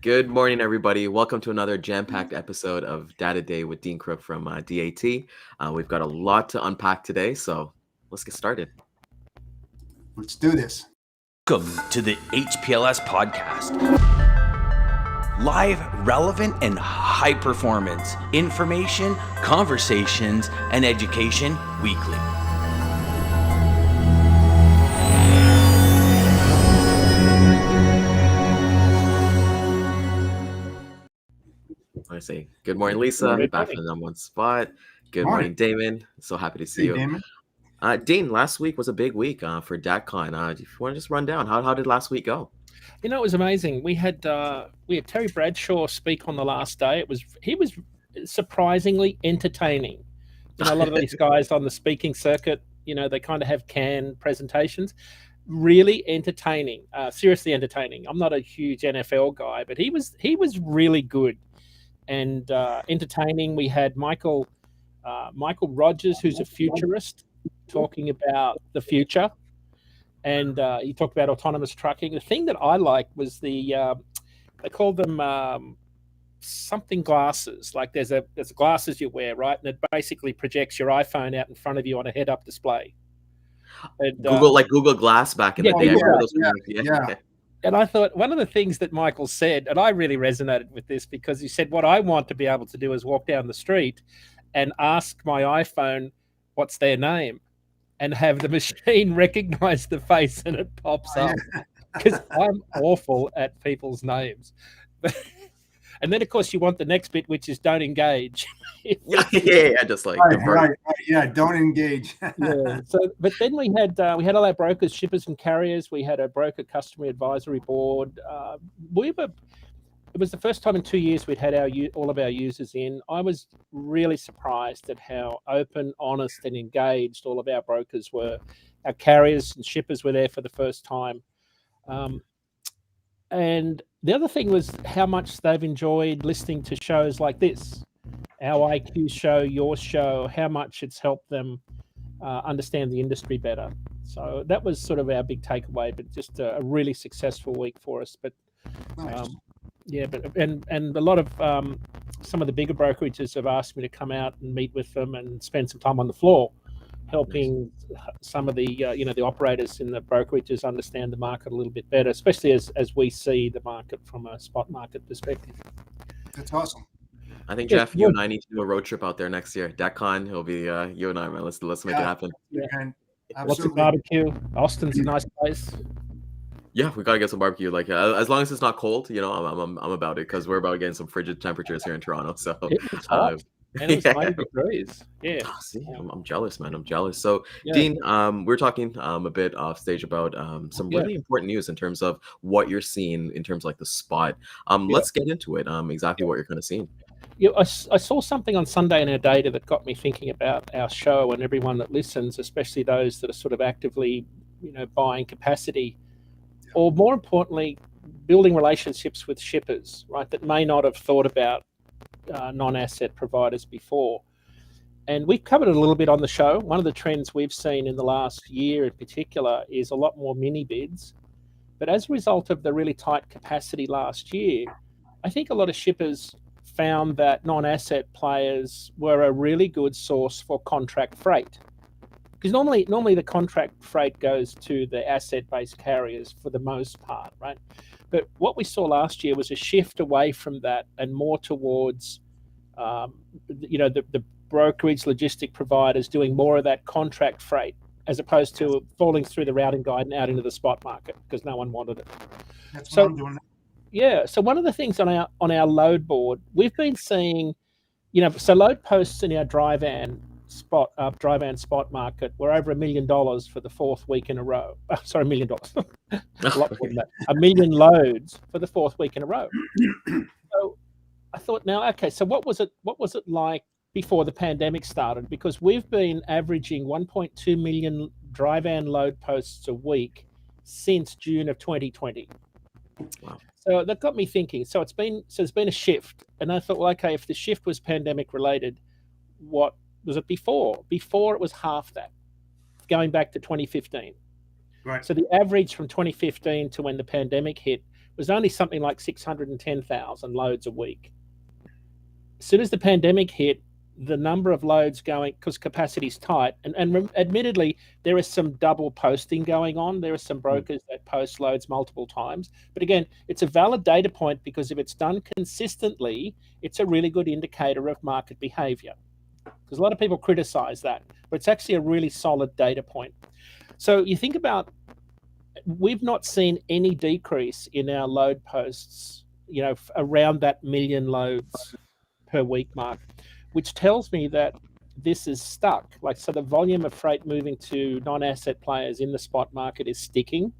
Good morning, everybody. Welcome to another jam-packed episode of Data Day with Dean Croke from DAT. We've got a lot to unpack today, so let's get started. Let's do this. Welcome to the HPLS podcast. Live, relevant, and high performance information, conversations, and education weekly. I say good morning, Lisa. Good Back morning. from the number one spot. Good Morning. morning, Daman. So happy to see Hey, you. Daman. Dean, last week was a big week for DatCon. If you want to just run down, how did last week go? You know, it was amazing. We had Terry Bradshaw speak on the last day. He was surprisingly entertaining. You know, a lot of these guys on the speaking circuit, you know, they kind of have canned presentations. Really entertaining, seriously entertaining. I'm not a huge NFL guy, but he was really good and entertaining. We had Michael Rogers, who's a futurist, talking about the future. And he talked about autonomous trucking. The thing that I liked was they called them something glasses. Like there's glasses you wear, right? And it basically projects your iPhone out in front of you on a head-up display. And, Google Glass back in the day. I remember those yeah. And I thought one of the things that Michael said, and I really resonated with this because he said, what I want to be able to do is walk down the street and ask my iPhone what's their name and have the machine recognize the face and it pops up, because I'm awful at people's names. And then, of course, you want the next bit, which is don't engage. yeah, just like right. Yeah, don't engage. Yeah. So, but then we had all our brokers, shippers, and carriers. We had a broker customer advisory board. It was the first time in 2 years we'd had all of our users in. I was really surprised at how open, honest, and engaged all of our brokers were. Our carriers and shippers were there for the first time. And the other thing was how much they've enjoyed listening to shows like this, our IQ show, your show, how much it's helped them understand the industry better. So that was sort of our big takeaway, but just a really successful week for us. But Nice. yeah, but and a lot of some of the bigger brokerages have asked me to come out and meet with them and spend some time on the floor, helping some of the the operators in the brokerages understand the market a little bit better, especially as we see the market from a spot market perspective. That's awesome. I think Jeff, you and I need to do a road trip out there next year. DatCon, it'll be you and I, man. Let's make it happen. Yeah. And Lots of absolutely. barbecue. Austin's a nice place. Yeah, we gotta get some barbecue. Like as long as it's not cold, I'm about it, because we're about getting some frigid temperatures here in Toronto. So It was hot. And it was 90 degrees. Yeah. See, I'm jealous, man. I'm jealous. So, Yeah. Dean, we're talking a bit off stage about some really important news in terms of what you're seeing in terms of like the spot. Let's get into it. Exactly what you're kind of seeing. Yeah, I saw something on Sunday in our data that got me thinking about our show and everyone that listens, especially those that are sort of actively, buying capacity, or more importantly, building relationships with shippers, right, that may not have thought about non-asset providers before. And we've covered it a little bit on the show. One of the trends we've seen in the last year in particular is a lot more mini bids. But as a result of the really tight capacity last year, I think a lot of shippers found that non-asset players were a really good source for contract freight. Because normally the contract freight goes to the asset-based carriers for the most part, right? But what we saw last year was a shift away from that and more towards, the brokerage logistic providers doing more of that contract freight, as opposed to falling through the routing guide and out into the spot market because no one wanted it. That's So- what I'm doing. Yeah. So one of the things on our load board, we've been seeing, so load posts in our dry van spot market were over $1 million for the fourth week in a row. Sorry, $1 million. A lot more than that. 1 million loads for the fourth week in a row. So I thought, now, okay, so what was it like before the pandemic started? Because we've been averaging 1.2 million dry van load posts a week since June of 2020. Wow. So that got me thinking. So there's been a shift, and I thought, well, okay, if the shift was pandemic related, what was it before? Before it was half that, going back to 2015. Right. So the average from 2015 to when the pandemic hit was only something like 610,000 loads a week. As soon as the pandemic hit, the number of loads going, because capacity's tight, and admittedly, there is some double posting going on. There are some brokers that post loads multiple times. But again, it's a valid data point because if it's done consistently, it's a really good indicator of market behavior. Because a lot of people criticize that, but it's actually a really solid data point. So you think about, we've not seen any decrease in our load posts, around that million loads per week mark, which tells me that this is stuck. So the volume of freight moving to non-asset players in the spot market is sticking.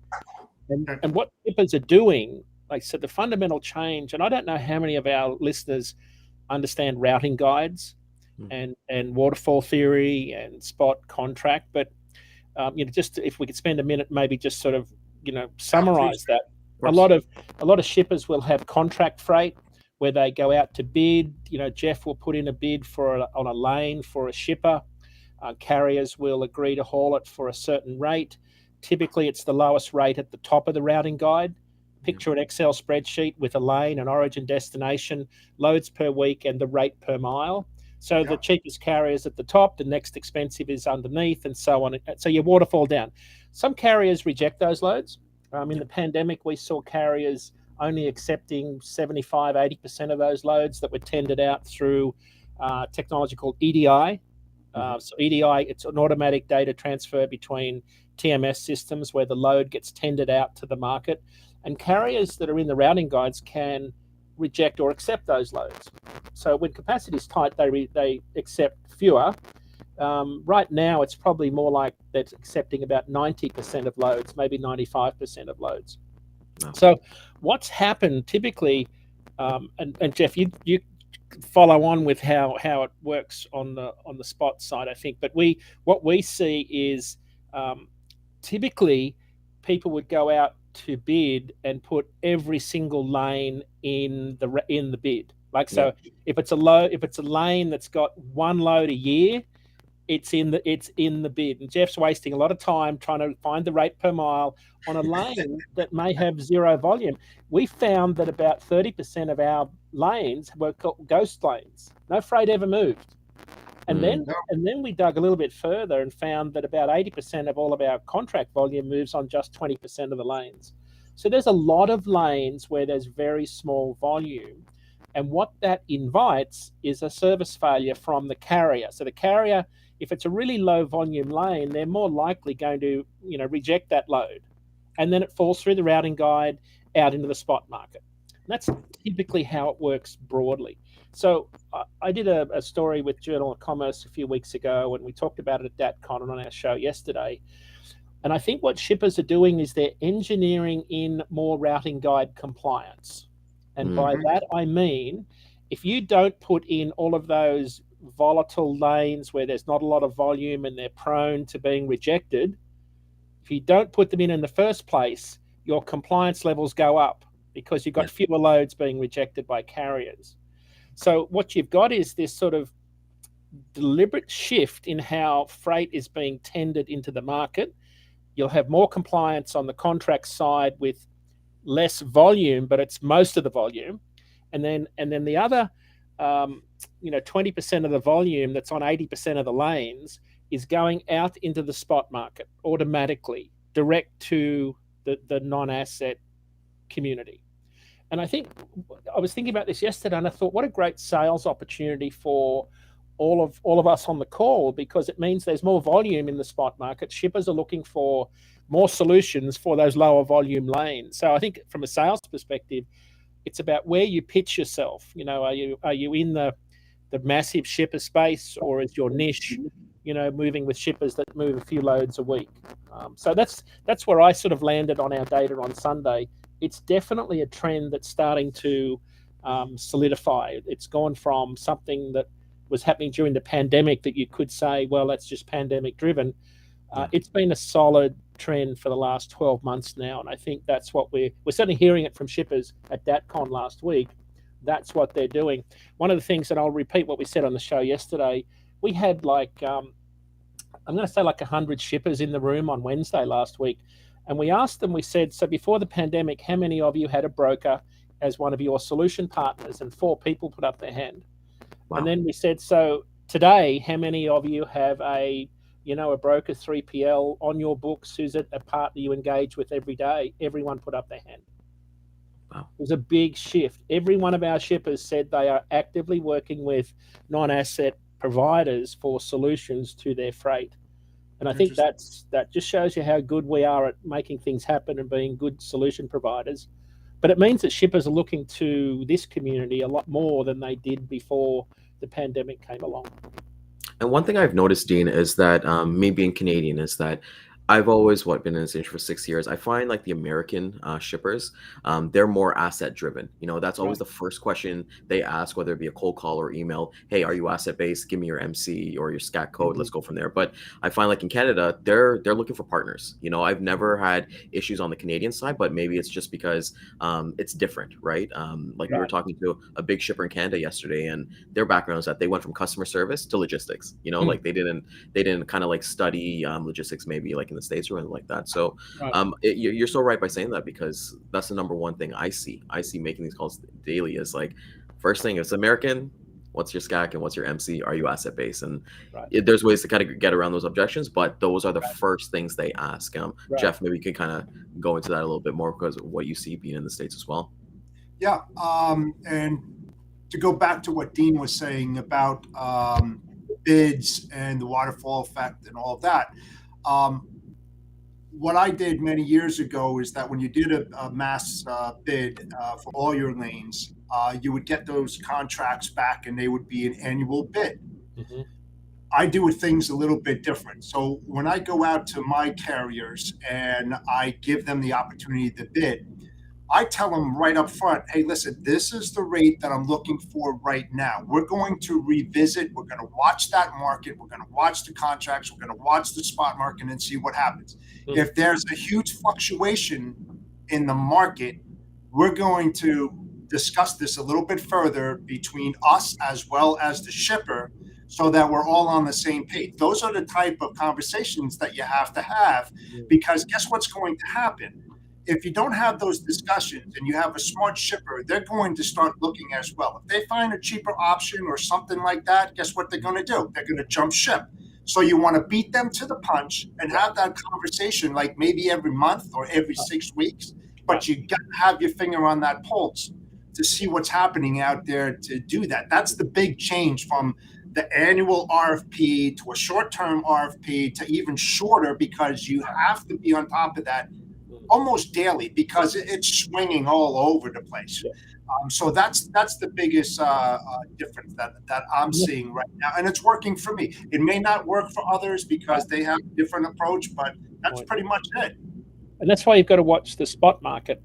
And what shippers are doing, the fundamental change, and I don't know how many of our listeners understand routing guides and waterfall theory and spot contract, but just if we could spend a minute, maybe just sort of, summarize that. A lot of shippers will have contract freight where they go out to bid. Jeff will put in a bid on a lane for a shipper. Carriers will agree to haul it for a certain rate. Typically, it's the lowest rate at the top of the routing guide. Picture an Excel spreadsheet with a lane, an origin, destination, loads per week, and the rate per mile. So the cheapest carrier is at the top, the next expensive is underneath, and so on. So you waterfall down. Some carriers reject those loads. In the pandemic, we saw carriers only accepting 75, 80% of those loads that were tendered out through technology called EDI. So EDI, it's an automatic data transfer between TMS systems where the load gets tendered out to the market. And carriers that are in the routing guides can reject or accept those loads. So when capacity is tight, they accept fewer. Right now, it's probably more like that's accepting about 90% of loads, maybe 95% of loads. Wow. So what's happened typically, and Jeff, you follow on with how it works on the spot side, I think. But what we see is typically people would go out to bid and put every single lane in the bid. If it's a lane that's got one load a year, it's in the bid. And Jeff's wasting a lot of time trying to find the rate per mile on a lane that may have zero volume. We found that about 30% of our lanes were ghost lanes. No freight ever moved. And then we dug a little bit further and found that about 80% of all of our contract volume moves on just 20% of the lanes. So there's a lot of lanes where there's very small volume. And what that invites is a service failure from the carrier. So the carrier, if it's a really low volume lane, they're more likely going to, reject that load. And then it falls through the routing guide out into the spot market. And that's typically how it works broadly. So I did a story with Journal of Commerce a few weeks ago, and we talked about it at DatCon and on our show yesterday. And I think what shippers are doing is they're engineering in more routing guide compliance. And by that, I mean, if you don't put in all of those volatile lanes where there's not a lot of volume and they're prone to being rejected, if you don't put them in the first place, your compliance levels go up because you've got fewer loads being rejected by carriers. So what you've got is this sort of deliberate shift in how freight is being tendered into the market. You'll have more compliance on the contract side with less volume, but it's most of the volume. And then the other 20% of the volume that's on 80% of the lanes is going out into the spot market automatically, direct to the non-asset community. And I think I was thinking about this yesterday, and I thought, what a great sales opportunity for all of us on the call, because it means there's more volume in the spot market. Shippers are looking for more solutions for those lower volume lanes. So I think from a sales perspective, it's about where you pitch yourself. Are you in the massive shipper space, or is your niche, moving with shippers that move a few loads a week? So that's where I sort of landed on our data on Sunday. It's definitely a trend that's starting to solidify. It's gone from something that was happening during the pandemic that you could say, well, that's just pandemic driven. It's been a solid trend for the last 12 months now. And I think that's what we're certainly hearing it from shippers at DatCon last week. That's what they're doing. One of the things, and I'll repeat what we said on the show yesterday, we had I'm going to say 100 shippers in the room on Wednesday last week. And we asked them, we said, so before the pandemic, how many of you had a broker as one of your solution partners? And 4 people put up their hand. Wow. And then we said, so today, how many of you have a broker 3PL on your books who's a partner you engage with every day? Everyone put up their hand. Wow. It was a big shift. Every one of our shippers said they are actively working with non-asset providers for solutions to their freight. And I think that just shows you how good we are at making things happen and being good solution providers. But it means that shippers are looking to this community a lot more than they did before the pandemic came along. And one thing I've noticed, Dean, is that me being Canadian, is that I've always been in this industry for 6 years. I find like the American shippers, they're more asset driven. That's always the first question they ask, whether it be a cold call or email. Hey, are you asset based? Give me your MC or your SCAT code. Let's go from there. But I find like in Canada, they're looking for partners. I've never had issues on the Canadian side, but maybe it's just because it's different, right? Like we were talking to a big shipper in Canada yesterday, and their background is that they went from customer service to logistics. Like they didn't kind of like study logistics maybe like in the States or anything like that. So you're so right by saying that, because that's the number one thing I see making these calls daily is like, first thing, it's American, what's your SCAC and what's your MC? Are you asset based? And there's ways to kind of get around those objections, but those are the first things they ask. Jeff, maybe you can kind of go into that a little bit more because of what you see being in the States as well. Yeah. And to go back to what Dean was saying about bids and the waterfall effect and all of that, what I did many years ago is that when you did a mass bid for all your lanes, you would get those contracts back and they would be an annual bid. Mm-hmm. I do things a little bit different. So when I go out to my carriers and I give them the opportunity to bid, I tell them right up front, hey, listen, this is the rate that I'm looking for right now. We're going to revisit. We're going to watch that market. We're going to watch the contracts. We're going to watch the spot market and see what happens. Mm-hmm. If there's a huge fluctuation in the market, we're going to discuss this a little bit further between us as well as the shipper so that we're all on the same page. Those are the type of conversations that you have to have, because guess what's going to happen? If you don't have those discussions and you have a smart shipper, they're going to start looking as well. If they find a cheaper option or something like that, guess what they're going to do? They're going to jump ship. So you want to beat them to the punch and have that conversation like maybe every month or every 6 weeks, but you got to have your finger on that pulse to see what's happening out there to do that. That's the big change from the annual RFP to a short-term RFP to even shorter, because you have to be on top of that almost daily because it's swinging all over the place. So that's the biggest difference that I'm seeing right now, and it's working for me. It may not work for others because they have a different approach, but that's pretty much it. And that's why you've got to watch the spot market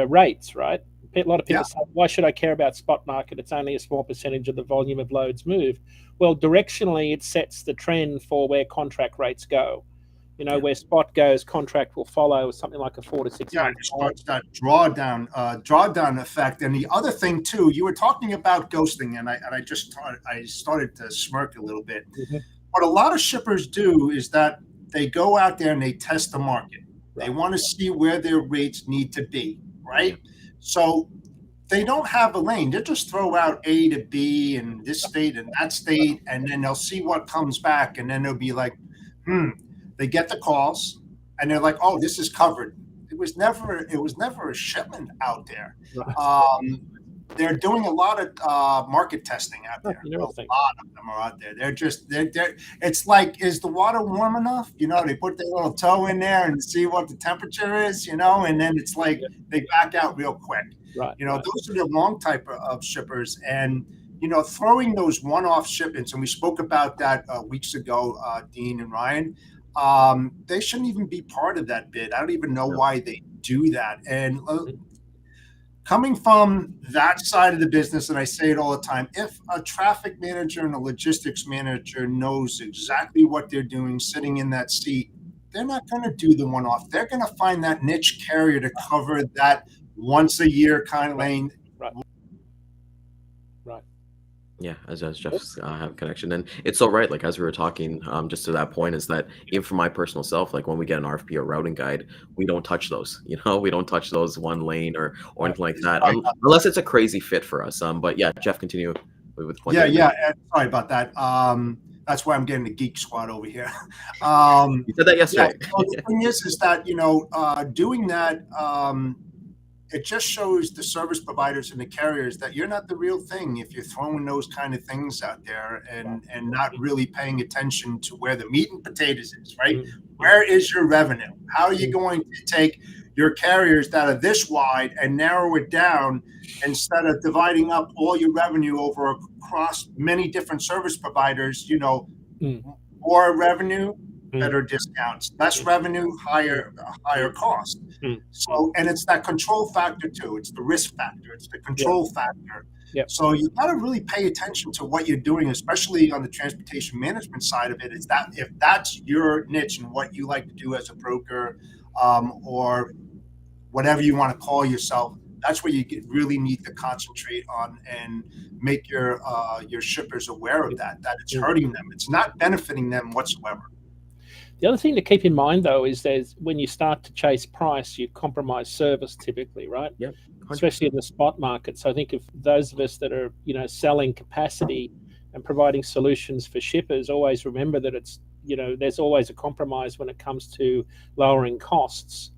rates, right? A lot of people say, why should I care about spot market? It's only a small percentage of the volume of loads move. Well, directionally, it sets the trend for where contract rates go. Where spot goes, contract will follow, something like a 4 to 6 months. It starts that drawdown effect. And the other thing too, you were talking about ghosting, and I started to smirk a little bit. Mm-hmm. What a lot of shippers do is that they go out there and they test the market. Right. They want to see where their rates need to be, right? So they don't have a lane. They just throw out A to B and this state and that state, and then they'll see what comes back, and then they'll be like, They get the calls and they're like, "Oh, this is covered." It was never a shipment out there. Right. They're doing a lot of market testing out there. A lot of them are out there. They're. It's like, is the water warm enough? They put their little toe in there and see what the temperature is. And then it's like they back out real quick. Right. Those are the long type of shippers, and throwing those one-off shipments. And we spoke about that weeks ago, Dean and Ryan. They shouldn't even be part of that bid. I don't even know why they do that. And coming from that side of the business, and I say it all the time, if a traffic manager and a logistics manager knows exactly what they're doing, sitting in that seat, they're not going to do the one-off. They're going to find that niche carrier to cover that once a year kind of lane. Right. Yeah, as Jeff's have connection, and it's so right. Like as we were talking, just to that point, is that even for my personal self, like when we get an RFP or routing guide, we don't touch those. We don't touch those one lane or Right. anything like that, Sorry. unless it's a crazy fit for us. But yeah, Jeff, continue with the point Yeah, that you made. yeah. Sorry about that. That's why I'm getting the geek squad over here. You said that Yeah. yesterday. So the thing is that doing that, it just shows the service providers and the carriers that you're not the real thing if you're throwing those kind of things out there and not really paying attention to where the meat and potatoes is, right? Where is your revenue? How are you going to take your carriers that are this wide and narrow it down instead of dividing up all your revenue over across many different service providers? More revenue, better discounts, less revenue, higher cost. So, and it's that control factor too. It's the risk factor. It's the control factor. Yep. So you got to really pay attention to what you're doing, especially on the transportation management side of it. Is that if that's your niche and what you like to do as a broker, or whatever you want to call yourself, that's where you really need to concentrate on and make your shippers aware of that it's hurting them. It's not benefiting them whatsoever. The other thing to keep in mind, though, is when you start to chase price, you compromise service typically, right? Yep. Especially in the spot market. So I think if those of us that are, selling capacity and providing solutions for shippers, always remember that it's, there's always a compromise when it comes to lowering costs.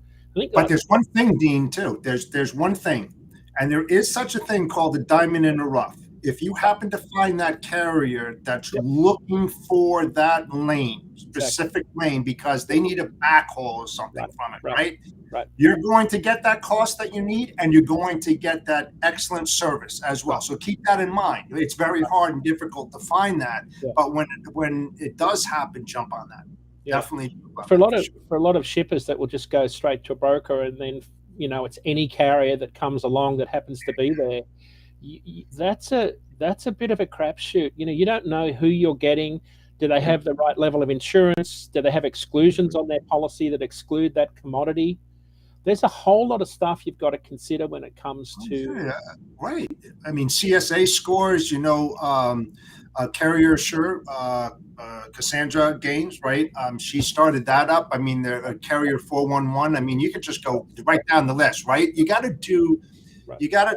But there's one thing, Dean, too. There's one thing, and there is such a thing called the diamond in the rough. If you happen to find that carrier that's looking for that lane, specific lane, because they need a backhaul or something from it, right? You're going to get that cost that you need, and you're going to get that excellent service as well. So keep that in mind. It's very hard and difficult to find that, but when it does happen, jump on that. Definitely. For a lot of shippers that will just go straight to a broker, and then it's any carrier that comes along that happens to be there. That's a bit of a crapshoot. You don't know who you're getting. Do they have the right level of insurance? Do they have exclusions on their policy that exclude that commodity? There's a whole lot of stuff you've got to consider when it comes to right. I mean, CSA scores. Carrier Assure, Cassandra Gaines, right? She started that up. I mean, the Carrier 411. I mean, you could just go right down the list, right? You got to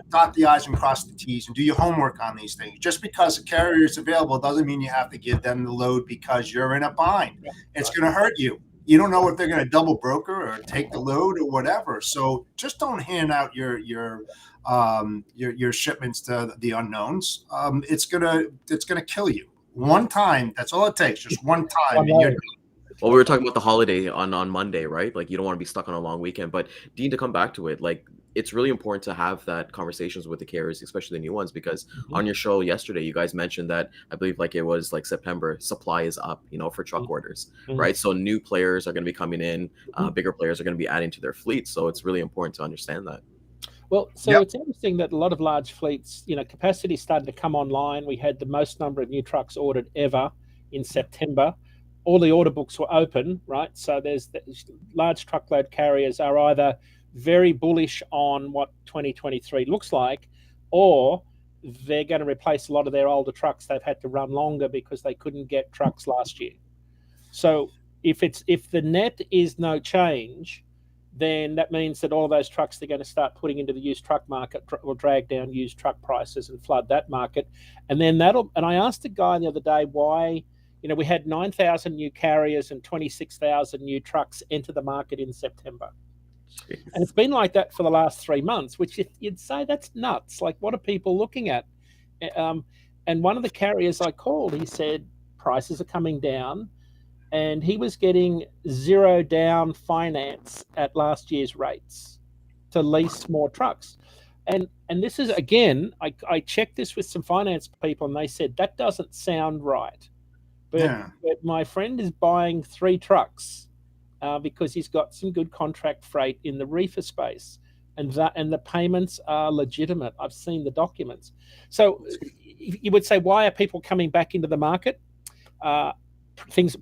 dot the I's and cross the T's and do your homework on these things. Just because a carrier is available doesn't mean you have to give them the load because you're in a bind. It's going to hurt you. You don't know if they're going to double broker or take the load or whatever. So just don't hand out your shipments to the unknowns. It's gonna kill you. One time, that's all it takes. Just one time, and you're done. Well, we were talking about the holiday on Monday, right? Like you don't want to be stuck on a long weekend. But Dean, to come back to it, like it's really important to have that conversations with the carriers, especially the new ones, because on your show yesterday, you guys mentioned that I believe like it was like September, supply is up, for truck orders, right? So new players are going to be coming in, bigger players are going to be adding to their fleet. So it's really important to understand that. Well, so it's interesting that a lot of large fleets, capacity started to come online. We had the most number of new trucks ordered ever in September. All the order books were open, right? So there's large truckload carriers are either very bullish on what 2023 looks like, or they're going to replace a lot of their older trucks. They've had to run longer because they couldn't get trucks last year. So if the net is no change, then that means that all of those trucks they're going to start putting into the used truck market will drag down used truck prices and flood that market. And then and I asked a guy the other day why, we had 9,000 new carriers and 26,000 new trucks enter the market in September. Jeez. And it's been like that for the last 3 months, which you'd say that's nuts. Like, what are people looking at? And one of the carriers I called, he said prices are coming down. And he was getting 0 down finance at last year's rates to lease more trucks. And this is, again, I checked this with some finance people and they said, that doesn't sound right. But my friend is buying 3 trucks because he's got some good contract freight in the reefer space. And the payments are legitimate. I've seen the documents. So you would say, why are people coming back into the market?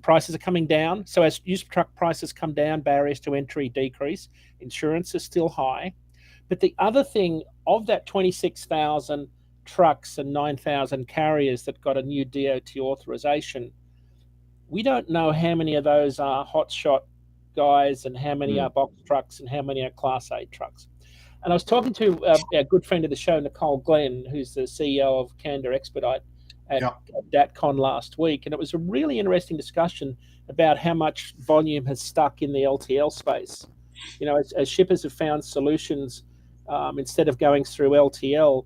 Prices are coming down. So as used truck prices come down, barriers to entry decrease. Insurance is still high. But the other thing of that 26,000 trucks and 9,000 carriers that got a new DOT authorization, we don't know how many of those are hotshot guys and how many are box trucks and how many are Class 8 trucks. And I was talking to our good friend of the show, Nicole Glenn, who's the CEO of Candor Expedite at DatCon last week. And it was a really interesting discussion about how much volume has stuck in the LTL space. You know, as shippers have found solutions, instead of going through LTL,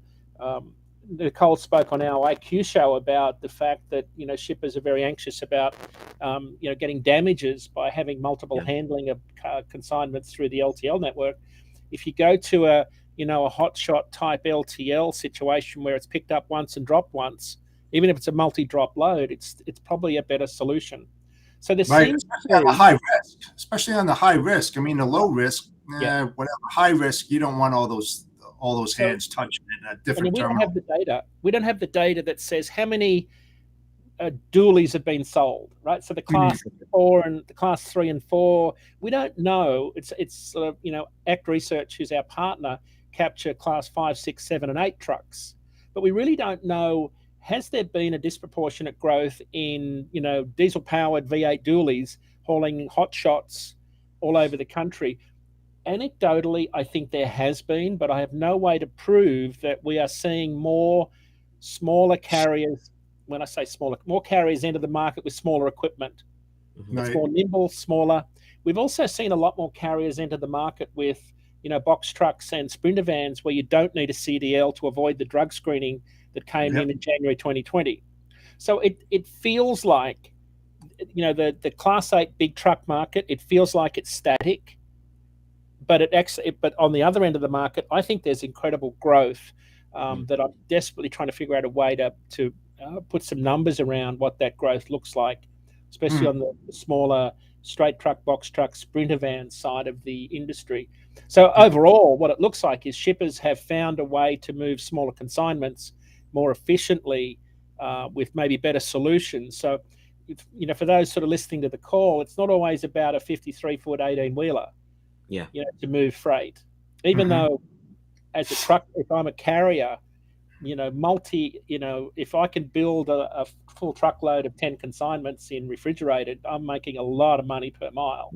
Nicole spoke on our IQ show about the fact that, you know, shippers are very anxious about, you know, getting damages by having multiple handling of consignments through the LTL network. If you go to a hotshot type LTL situation where it's picked up once and dropped once, even if it's a multi-drop load, it's probably a better solution. So there seems especially on the high risk, especially on the high risk. I mean, the low risk, whatever. High risk, you don't want all those hands touching in a different terminal. Don't have the data. We don't have the data that says how many dualies have been sold, right? So the class 4 and the class 3 and 4, we don't know. It's sort of, you know, Act Research, who's our partner, capture class 5, 6, 7, and 8 trucks, but we really don't know. Has there been a disproportionate growth in, you know, diesel-powered V8 dualies hauling hot shots all over the country? Anecdotally, I think there has been, but I have no way to prove that we are seeing more smaller carriers. When I say smaller, more carriers enter the market with smaller equipment. It's more nimble, smaller. We've also seen a lot more carriers enter the market with, you know, box trucks and sprinter vans where you don't need a CDL to avoid the drug screening that came in January 2020. So it feels like, you know, the Class 8 big truck market, it feels like it's static. But but on the other end of the market, I think there's incredible growth that I'm desperately trying to figure out a way to put some numbers around what that growth looks like, especially on the smaller straight truck, box truck, sprinter van side of the industry. So overall, what it looks like is shippers have found a way to move smaller consignments more efficiently with maybe better solutions. So, you know, for those sort of listening to the call, it's not always about a 53-foot 18-wheeler. You know, to move freight, even though as a truck, if I'm a carrier, you know, if I can build a full truckload of 10 consignments in refrigerated, I'm making a lot of money per mile.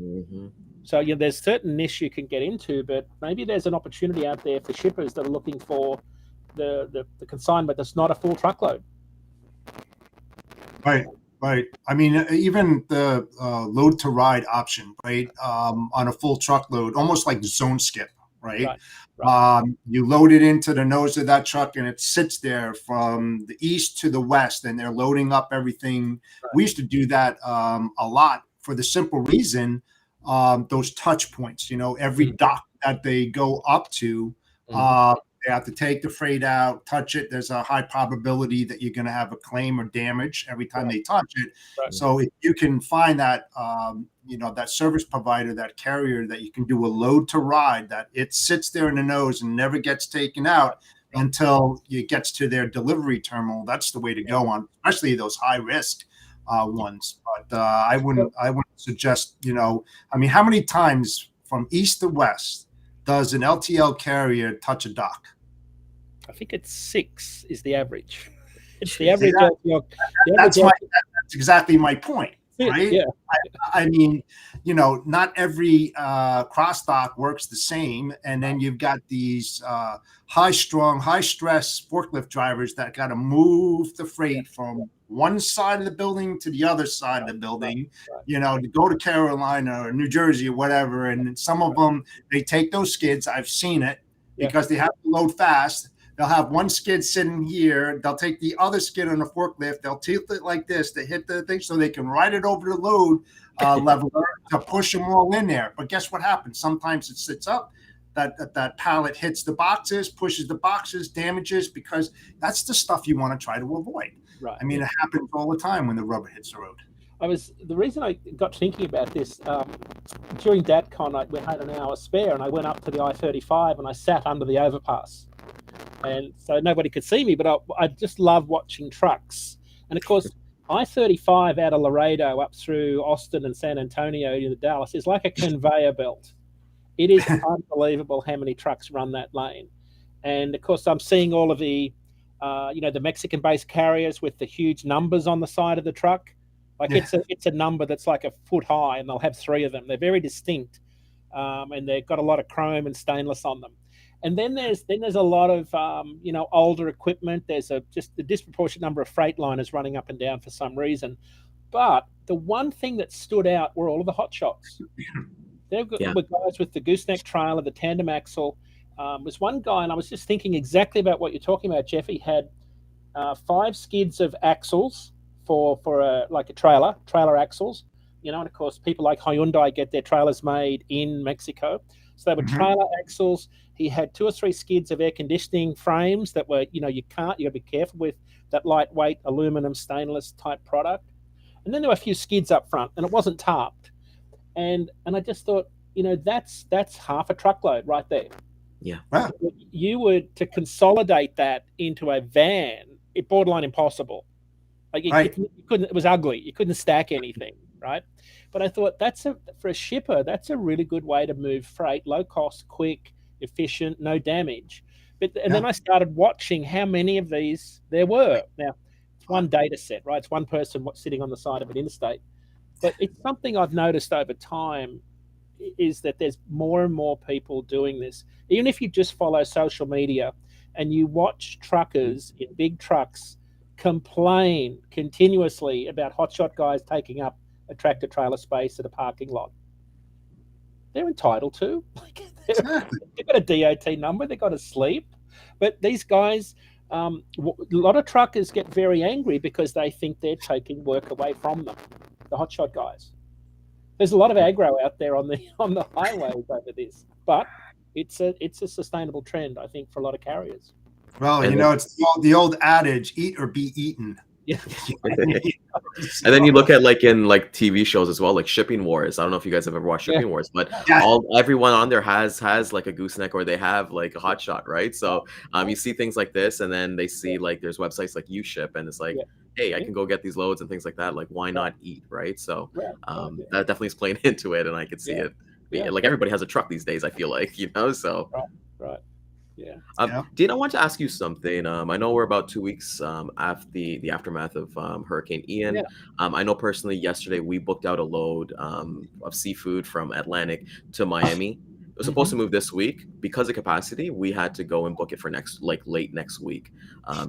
So, you know, there's certain niche you can get into, but maybe there's an opportunity out there for shippers that are looking for the consignment that's not a full truckload. Right. I mean, even the load to ride option, right? On a full truckload, almost like zone skip, right? You load it into the nose of that truck and it sits there from the east to the west and they're loading up everything. We used to do that a lot for the simple reason, those touch points, you know, every dock that they go up to, they have to take the freight out, touch it. There's a high probability that you're going to have a claim or damage every time they touch it. So if you can find that, you know, that service provider, that carrier, that you can do a load to ride, that it sits there in the nose and never gets taken out until it gets to their delivery terminal, that's the way to go on, especially those high risk ones. But I wouldn't suggest, you know, I mean, how many times from east to west does an LTL carrier touch a dock? I think it's 6 is the average. It's the average. That's exactly my point, right? Yeah. I mean, you know, not every cross dock works the same, and then you've got these high stress forklift drivers that got to move the freight from one side of the building to the other side of the building, you know, to go to Carolina or New Jersey or whatever. And some of them, they take those skids. I've seen it because they have to load fast. They'll have one skid sitting here. They'll take the other skid on the forklift. They'll tilt it like this to hit the thing so they can ride it over the load leveler to push them all in there. But guess what happens? Sometimes it sits up. That pallet hits the boxes, pushes the boxes, damages, because that's the stuff you want to try to avoid. I mean, it happens all the time when the rubber hits the road. The reason I got thinking about this, during DatCon, we had an hour spare and I went up to the I-35 and I sat under the overpass. And so nobody could see me, but I just love watching trucks. And of course, I-35 out of Laredo up through Austin and San Antonio to Dallas is like a conveyor belt. It is unbelievable how many trucks run that lane. And of course, I'm seeing all of the the Mexican-based carriers with the huge numbers on the side of the truck. Like Yeah. it's a number that's like a foot high, and they'll have 3 of them. They're very distinct, and they've got a lot of chrome and stainless on them. And then there's a lot of older equipment. There's just a disproportionate number of freight liners running up and down for some reason. But the one thing that stood out were all of the hot shots. There were guys with the gooseneck trailer, the tandem axle. Was one guy, and I was just thinking exactly about what you're talking about, Jeff. He had 5 skids of axles for a trailer axles, and of course people like Hyundai get their trailers made in Mexico, so they were trailer axles. He had 2 or 3 skids of air conditioning frames that were, you got to be careful with that lightweight aluminum stainless type product, and then there were a few skids up front, and it wasn't tarped, and I just thought, that's half a truckload right there. Yeah. Wow. You would to consolidate that into a van, it borderline impossible. Like you couldn't. It was ugly. You couldn't stack anything, right? But I thought for a shipper, that's a really good way to move freight, low cost, quick, efficient, no damage. And then I started watching how many of these there were. Now, it's one data set, right? It's one person sitting on the side of an interstate. But it's something I've noticed over time is that there's more and more people doing this. Even if you just follow social media and you watch truckers in big trucks complain continuously about hotshot guys taking up a tractor trailer space at a parking lot. They're entitled to. They've got a DOT number. They've got to sleep. But these guys, a lot of truckers get very angry because they think they're taking work away from them, the hotshot guys. There's a lot of aggro out there on the highways over this, but it's a sustainable trend, I think, for a lot of carriers. Well, it's the old adage, eat or be eaten. Yeah. And then you look at in TV shows as well, like Shipping Wars. I don't know if you guys have ever watched Shipping Wars, but everyone on there has like a gooseneck, or they have like a hot shot, right? So you see things like this, and then they see there's websites like UShip, and it's like, hey, I can go get these loads and things like that. Like, why not eat, right? So that definitely is playing into it, and I can see it. Like everybody has a truck these days, I feel like, so. Right. Yeah. Dean, I want to ask you something. I know we're about 2 weeks after the aftermath of Hurricane Ian. Yeah. I know personally yesterday we booked out a load of seafood from Atlantic to Miami. It was supposed to move this week. Because of capacity, we had to go and book it for late next week,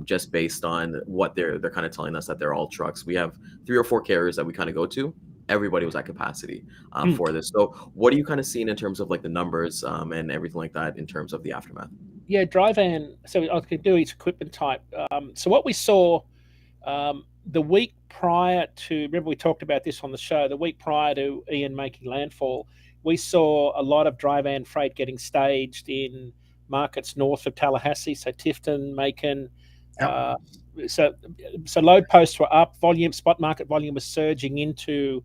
just based on what they're kind of telling us, that they're all trucks. We have 3 or 4 carriers that we kind of go to. Everybody was at capacity for this. So what are you kind of seeing in terms of the numbers and everything like that in terms of the aftermath? Yeah, dry van. So I could do each equipment type. So what we saw the week prior to, remember we talked about this on the show, the week prior to Ian making landfall, we saw a lot of dry van freight getting staged in markets north of Tallahassee, so Tifton, Macon. So load posts were up, spot market volume was surging into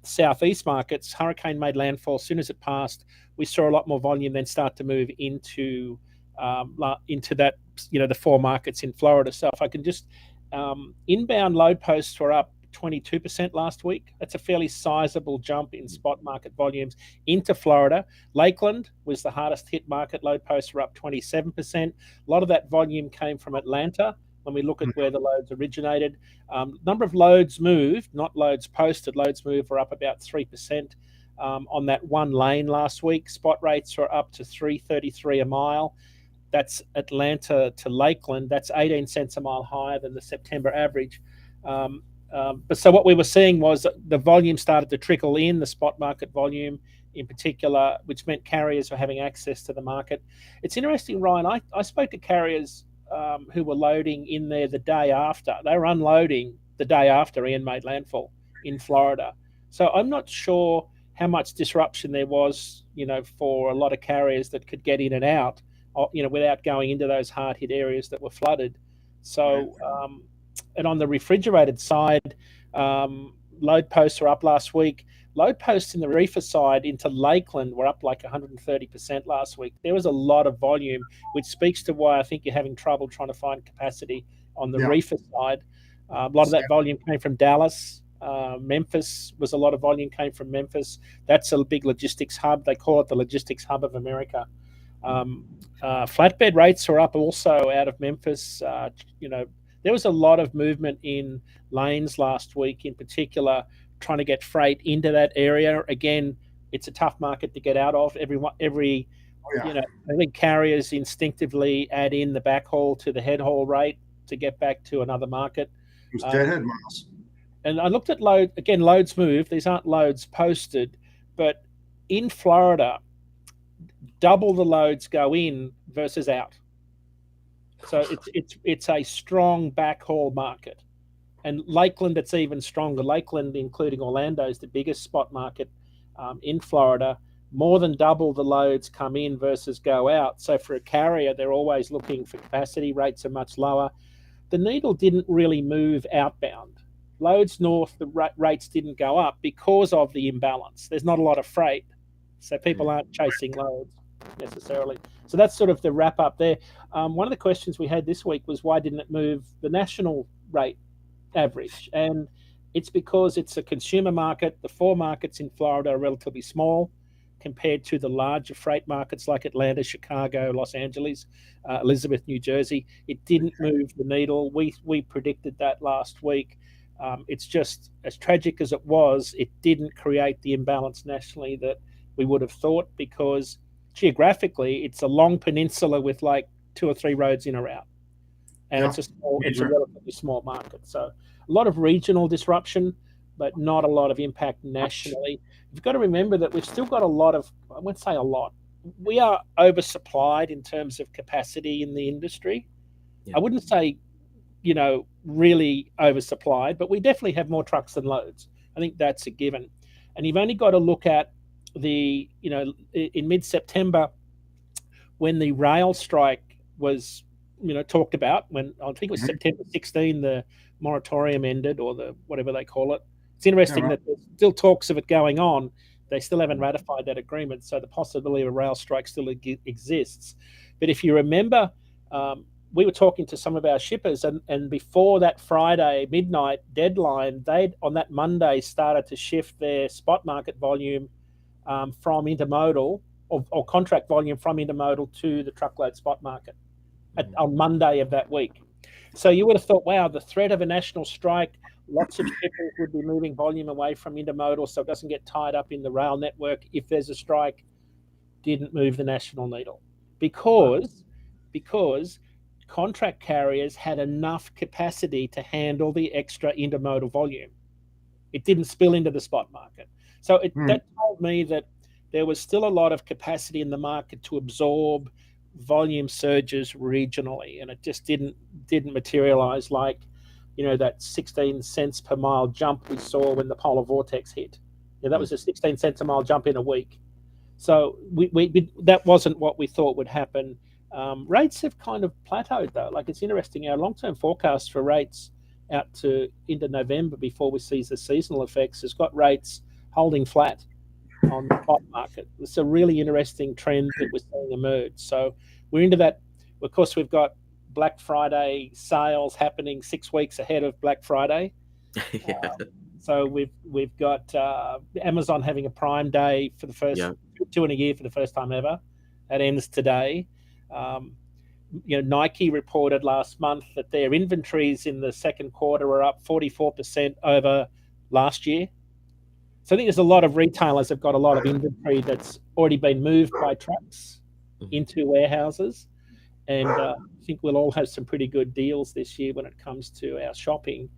southeast markets. Hurricane made landfall. As soon as it passed, we saw a lot more volume then start to move into that, the 4 markets in Florida. So if I can just, inbound load posts were up 22% last week. That's a fairly sizable jump in spot market volumes into Florida. Lakeland was the hardest hit market. Load posts were up 27%. A lot of that volume came from Atlanta. When we look at where the loads originated, number of loads moved, not loads posted, loads moved were up about 3% on that one lane last week. Spot rates are up to $3.33 a mile. That's Atlanta to Lakeland. That's 18 cents a mile higher than the September average. But so what we were seeing was the volume started to trickle in, the spot market volume in particular, which meant carriers were having access to the market. It's interesting, Ryan, I spoke to carriers who were loading in there the day after. They were unloading the day after Ian made landfall in Florida. So I'm not sure how much disruption there was, for a lot of carriers that could get in and out, without going into those hard hit areas that were flooded. So, and on the refrigerated side, load posts were up last week. Load posts in the reefer side into Lakeland were up like 130% last week. There was a lot of volume, which speaks to why I think you're having trouble trying to find capacity on the reefer side. A lot of that volume came from Dallas. Memphis was a lot of volume came from Memphis. That's a big logistics hub. They call it the logistics hub of America. Flatbed rates are up also out of Memphis. There was a lot of movement in lanes last week, in particular, trying to get freight into that area. Again, it's a tough market to get out of. I think carriers instinctively add in the backhaul to the head haul rate to get back to another market. It was deadhead miles. And I looked at loads moved. These aren't loads posted, but in Florida, double the loads go in versus out. So it's a strong backhaul market. And Lakeland, it's even stronger. Lakeland, including Orlando, is the biggest spot market in Florida. More than double the loads come in versus go out. So for a carrier, they're always looking for capacity. Rates are much lower. The needle didn't really move outbound. Loads north, the rates didn't go up because of the imbalance. There's not a lot of freight, so people aren't chasing loads necessarily. So that's sort of the wrap up there. One of the questions we had this week was why didn't it move the national rate average? And it's because it's a consumer market. The 4 markets in Florida are relatively small compared to the larger freight markets like Atlanta, Chicago, Los Angeles, Elizabeth, New Jersey. It didn't move the needle. We predicted that last week. It's just as tragic as it was, it didn't create the imbalance nationally that we would have thought, because geographically it's a long peninsula with like 2 or 3 roads in or out, and it's a relatively small market. So a lot of regional disruption, but not a lot of impact nationally. You've got to remember that we've still got a lot of, I won't say a lot, we are oversupplied in terms of capacity in the industry. I wouldn't say, really oversupplied, but we definitely have more trucks than loads. I think that's a given. And you've only got to look at in mid-September, when the rail strike was, talked about, when I think it was September 16, the moratorium ended, or the whatever they call it. It's interesting that there's still talks of it going on. They still haven't ratified that agreement, so the possibility of a rail strike still exists. But if you remember, we were talking to some of our shippers, and before that Friday midnight deadline, they on that Monday started to shift their spot market volume from intermodal or contract volume from intermodal to the truckload spot market on Monday of that week. So you would have thought, wow, the threat of a national strike, lots of shippers would be moving volume away from intermodal so it doesn't get tied up in the rail network if there's a strike. Didn't move the national needle because contract carriers had enough capacity to handle the extra intermodal volume. It didn't spill into the spot market. So that told me that there was still a lot of capacity in the market to absorb volume surges regionally, and it just didn't materialize like, that 16 cents per mile jump we saw when the polar vortex hit. That was a 16 cents a mile jump in a week. So we that wasn't what we thought would happen. Rates have kind of plateaued though. Like, it's interesting, our long-term forecast for rates out to into November before we see the seasonal effects has got rates holding flat on the spot market. It's a really interesting trend that we're seeing emerge. So we're into that. Of course, we've got Black Friday sales happening 6 weeks ahead of Black Friday. So we've got Amazon having a Prime Day for the first 2 in a year for the first time ever. That ends today. Nike reported last month that their inventories in the second quarter were up 44% over last year. So I think there's a lot of retailers have got a lot of inventory that's already been moved by trucks into warehouses. And I think we'll all have some pretty good deals this year when it comes to our shopping.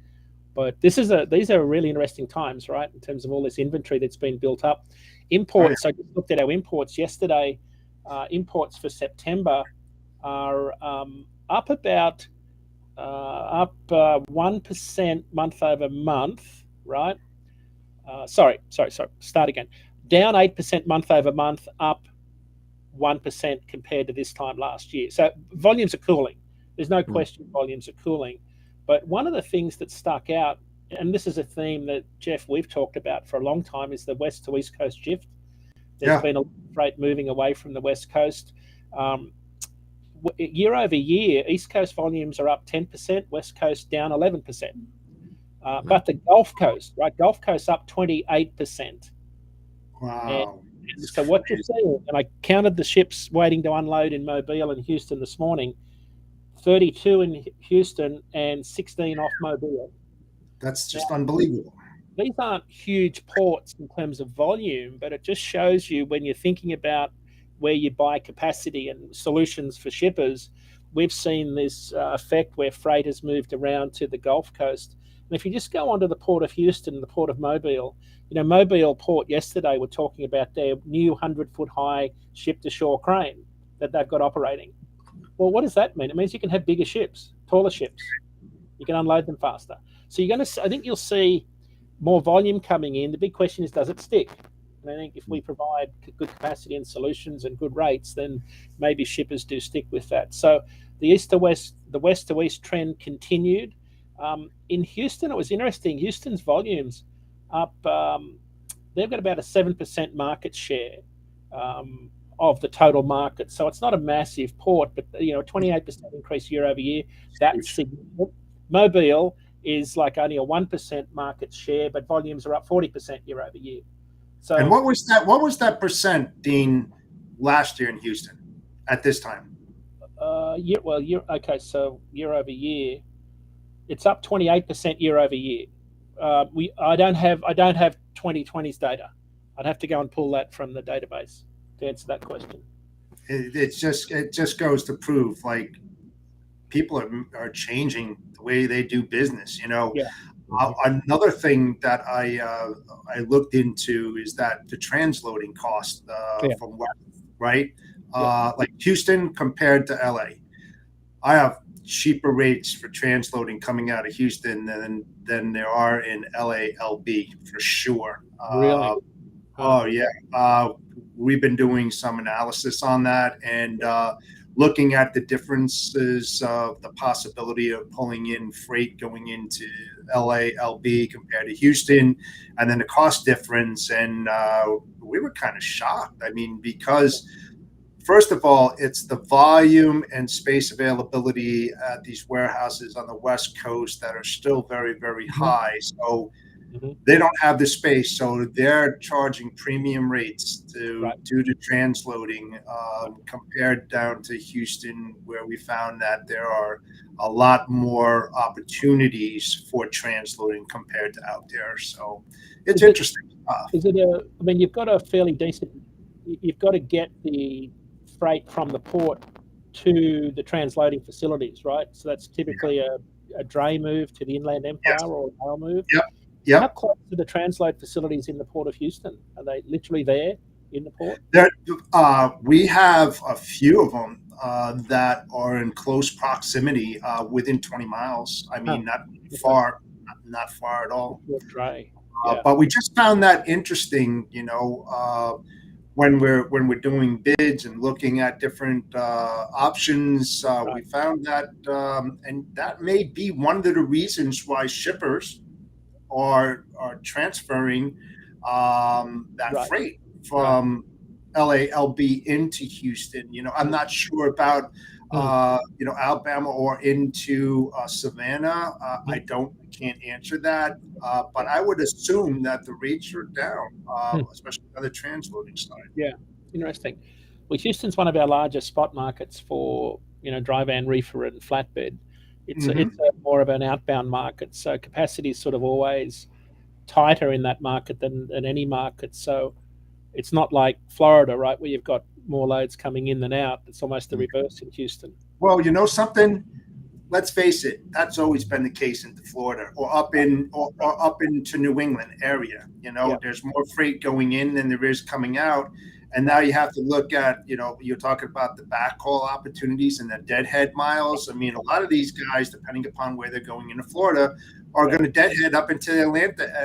But these are really interesting times, right, in terms of all this inventory that's been built up. Imports, I just looked at our imports yesterday. Imports for September are up about 1% month over month, right? Sorry. Start again. Down 8% month over month, up 1% compared to this time last year. So volumes are cooling. There's no question volumes are cooling. But one of the things that stuck out, and this is a theme that, Jeff, we've talked about for a long time, is the west to east coast shift. There's been a lot of freight moving away from the west coast. Year over year, east coast volumes are up 10%, west coast down 11%. But the Gulf Coast, right? Gulf Coast up 28%. Wow. It's So what you're crazy. seeing, and I counted the ships waiting to unload in Mobile and Houston this morning, 32 in Houston and 16 off Mobile. That's Now, just unbelievable. these aren't huge ports in terms of volume, but it just shows you when you're thinking about where you buy capacity and solutions for shippers, we've seen this effect where freight has moved around to the Gulf Coast. And if you just go onto the Port of Houston and the Port of Mobile, Mobile Port yesterday were talking about their new 100-foot high ship to shore crane that they've got operating. Well, what does that mean? It means you can have bigger ships, taller ships. You can unload them faster. So I think you'll see more volume coming in. The big question is, does it stick? And I think if we provide good capacity and solutions and good rates, then maybe shippers do stick with that. So the east to west, the west to east trend continued. In Houston, it was interesting. Houston's volumes up. They've got about a 7% market share of the total market. So it's not a massive port, but a 28% increase year over year. That's significant. Mobile is like only a 1% market share, but volumes are up 40% year over year. So, and what was that? What was that percent, Dean, last year in Houston at this time? okay. So year over year, it's up 28% year over year. I don't have 2020's data. I'd have to go and pull that from the database to answer that question. It just goes to prove like people are changing the way they do business. Yeah. Another thing that I looked into is that the transloading cost from west, right? Like Houston compared to LA, I have cheaper rates for transloading coming out of Houston than there are in LALB for sure. Really? Oh yeah, we've been doing some analysis on that and looking at the differences of the possibility of pulling in freight going into LALB compared to Houston, and then the cost difference. And we were kind of shocked. I mean, because first of all, it's the volume and space availability at these warehouses on the West Coast that are still very, very high. So they don't have the space. So they're charging premium rates to do the transloading compared down to Houston, where we found that there are a lot more opportunities for transloading compared to out there. So it's interesting. I mean, you've got a fairly decent, you've got to get the freight from the port to the transloading facilities, right? So that's typically a dray move to the Inland Empire or a rail move. Yep. How close to the transload facilities in the Port of Houston? Are they literally there in the port? We have a few of them that are in close proximity within 20 miles. I mean, not far at all. Dray. But we just found that interesting, when we're doing bids and looking at different options, we found that, and that may be one of the reasons why shippers are transferring that freight from LALB into Houston. I'm not sure about Alabama or into Savannah. I can't answer that, but I would assume that the rates are down, especially on the transloading side. Yeah, interesting. Well, Houston's one of our largest spot markets for dry van, reefer, and flatbed. It's more of an outbound market, so capacity is sort of always tighter in that market than any market. So it's not like Florida, right, where you've got more loads coming in than out. It's almost the reverse in Houston. Well, something. Let's face it. That's always been the case into Florida or up into New England area. There's more freight going in than there is coming out. And now you have to look at, you're talking about the backhaul opportunities and the deadhead miles. I mean, a lot of these guys, depending upon where they're going into Florida, are going to deadhead up into the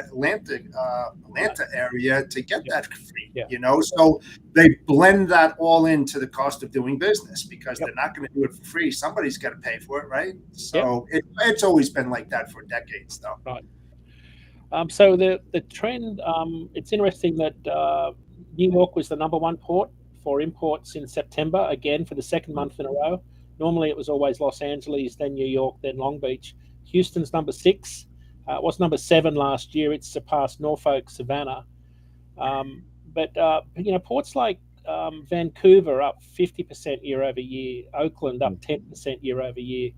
Atlanta area to get that freight. So they blend that all into the cost of doing business because they're not going to do it for free. Somebody's got to pay for it, right? So it's always been like that for decades, though. Right. So the trend, it's interesting that New York was the number one port for imports in September, again for the second month in a row. Normally it was always Los Angeles, then New York, then Long Beach. Houston's number 6. It was number 7 last year. It's surpassed Norfolk, Savannah. but ports like Vancouver up 50% year over year, Oakland up 10% year over year.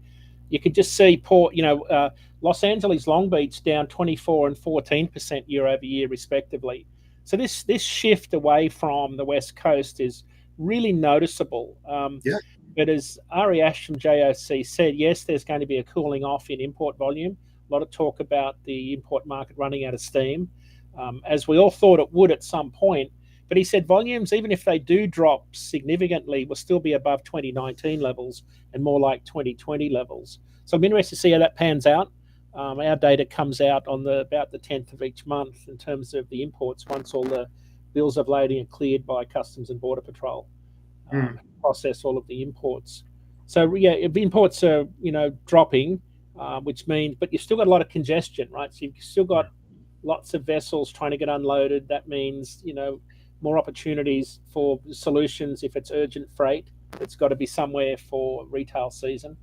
You could just see Los Angeles, Long Beach down 24 and 14% year over year, respectively. So this shift away from the West Coast is really noticeable. Yeah. But as Ari Ash from JOC said, yes, there's going to be a cooling off in import volume. A lot of talk about the import market running out of steam, as we all thought it would at some point. But he said volumes, even if they do drop significantly, will still be above 2019 levels and more like 2020 levels. So I'm interested to see how that pans out. Our data comes out on about the 10th of each month in terms of the imports, once all the bills of lading are cleared by Customs and Border Patrol, process all of the imports. So yeah, if imports are dropping, which means, but you've still got a lot of congestion, right? So you've still got lots of vessels trying to get unloaded. That means more opportunities for solutions if it's urgent freight. It's got to be somewhere for retail season.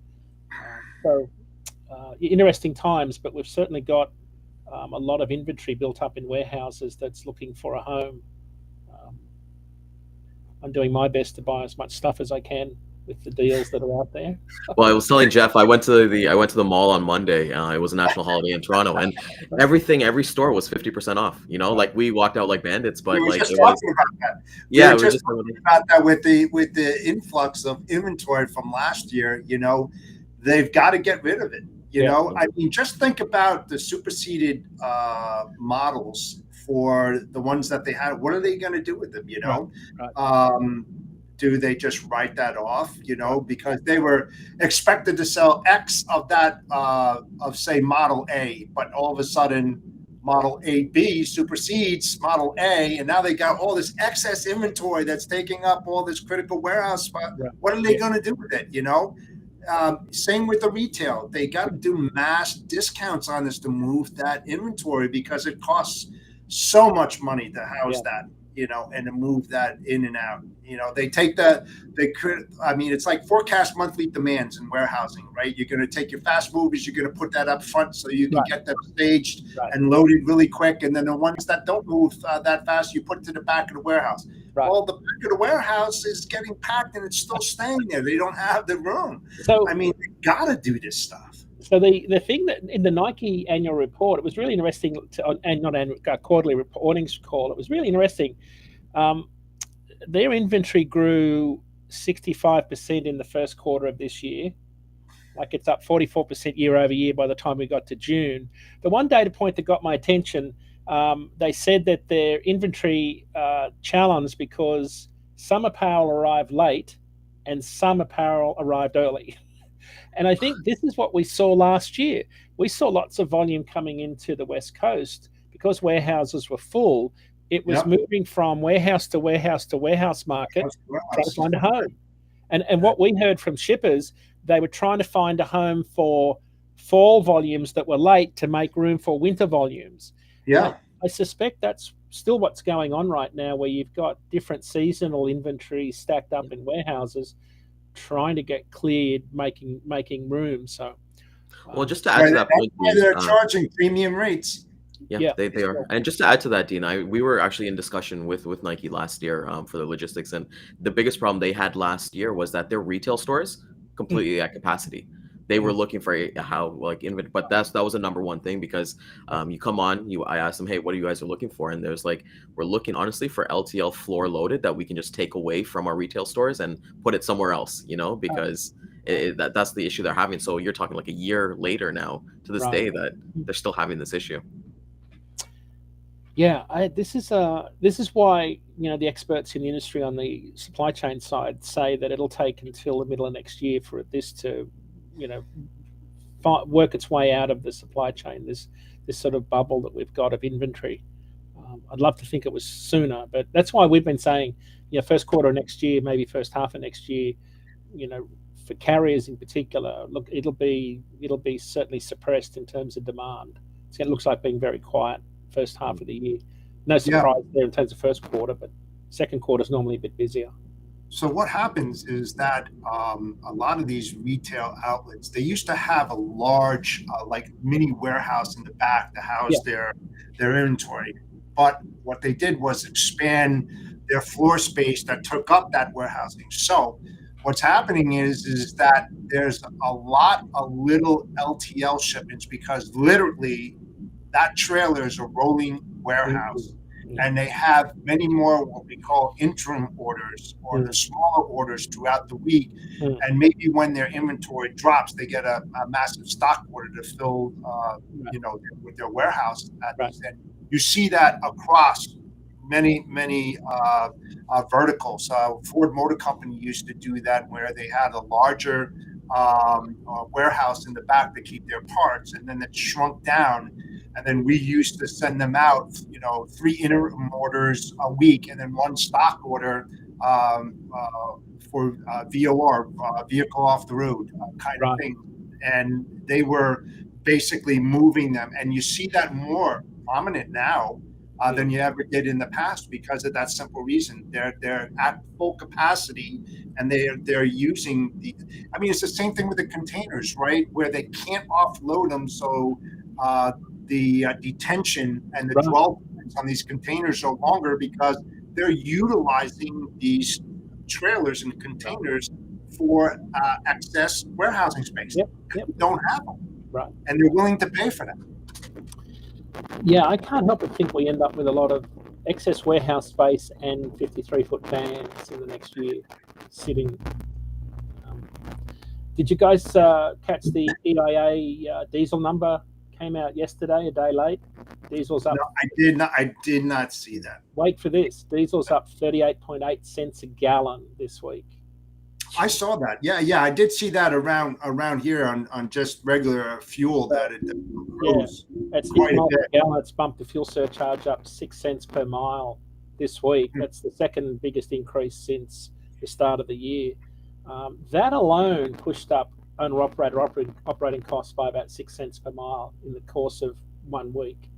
Interesting times, but we've certainly got a lot of inventory built up in warehouses that's looking for a home. I'm doing my best to buy as much stuff as I can with the deals that are out there. Well, I was telling Jeff, I went to the mall on Monday. It was a national holiday in Toronto, and every store was 50% off. Like we walked out like bandits, but we were like just it talking was. about that. Yeah, we were just talking about that with the influx of inventory from last year. They've got to get rid of it. I mean, just think about the superseded models for the ones that they had. What are they going to do with them? Right. Do they just write that off? Because they were expected to sell X of that of say Model A, but all of a sudden Model AB supersedes Model A, and now they got all this excess inventory that's taking up all this critical warehouse spot. Right. What are they going to do with it? Same with the retail. They got to do mass discounts on this to move that inventory because it costs so much money to house that, and to move that in and out. They take that, it's like forecast monthly demands in warehousing, right? You're going to take your fast movers, you're going to put that up front so you can get them staged and loaded really quick. And then the ones that don't move that fast, you put it to the back of the warehouse. Right. Well, the back of the warehouse is getting packed and it's still staying there. They don't have the room. So, they got to do this stuff. So the thing that in the Nike annual report, it was really interesting, quarterly earnings call, it was really interesting. Their inventory grew 65% in the first quarter of this year. Like it's up 44% year over year by the time we got to June. The one data point that got my attention, they said that their inventory challenged because some apparel arrived late and some apparel arrived early. And I think this is what we saw last year. We saw lots of volume coming into the West Coast because warehouses were full. It was moving from warehouse to warehouse to warehouse market, trying to find a home. And what we heard from shippers, they were trying to find a home for fall volumes that were late to make room for winter volumes. Yeah. I suspect that's still what's going on right now, where you've got different seasonal inventory stacked up in warehouses, trying to get cleared, making room. So, well, just to add to that point, they're charging premium rates. Yeah, they are. And just to add to that, Dean, we were actually in discussion with Nike last year for the logistics, and the biggest problem they had last year was that their retail stores completely at capacity. They were looking for but that was the number one thing, because you come on, I asked them, hey, what are you guys are looking for? And there's like, we're looking honestly for LTL floor loaded that we can just take away from our retail stores and put it somewhere else, because that's the issue they're having. So you're talking like a year later now to this day that they're still having this issue. Yeah, this is why the experts in the industry on the supply chain side say that it'll take until the middle of next year for this to work its way out of the supply chain, this sort of bubble that we've got of inventory. I'd love to think it was sooner, but that's why we've been saying, first quarter of next year, maybe first half of next year, for carriers in particular, look, it'll be certainly suppressed in terms of demand. It looks like being very quiet first half of the year. No surprise there in terms of first quarter, but second quarter is normally a bit busier. So what happens is that a lot of these retail outlets, they used to have a large like mini warehouse in the back to house their inventory. but what they did was expand their floor space that took up that warehousing. So what's happening is that there's a lot of little LTL shipments because literally that trailer is a rolling warehouse. And they have many more what we call interim orders or the smaller orders throughout the week. And maybe when their inventory drops, they get a massive stock order to fill, with their warehouse. And you see that across many verticals. Ford Motor Company used to do that, where they had a larger warehouse in the back to keep their parts, and then it shrunk down. And then we used to send them out, 3 interim orders a week, and then 1 stock order for VOR, vehicle off the road kind of thing. And they were basically moving them. And you see that more prominent now than you ever did in the past because of that simple reason. They're at full capacity, and they're using it's the same thing with the containers, right? Where they can't offload them, so the detention and the dwell times on these containers are longer because they're utilizing these trailers and containers for excess warehousing space. They don't have them, and they're willing to pay for them. Yeah, I can't help but think we end up with a lot of excess warehouse space and 53-foot vans in the next year sitting. Did you guys catch the EIA diesel number? Came out yesterday, a day late. Diesel's up. No, I did not see that. Wait for this. Diesel's up 38.8 cents a gallon this week. I saw that. Yeah, I did see that around here on just regular fuel that it rose. It's quite a bit. Gallon. It's bumped the fuel surcharge up 6 cents per mile this week. That's the second biggest increase since the start of the year. That alone pushed up owner-operator operating costs by about 6 cents per mile in the course of 1 week,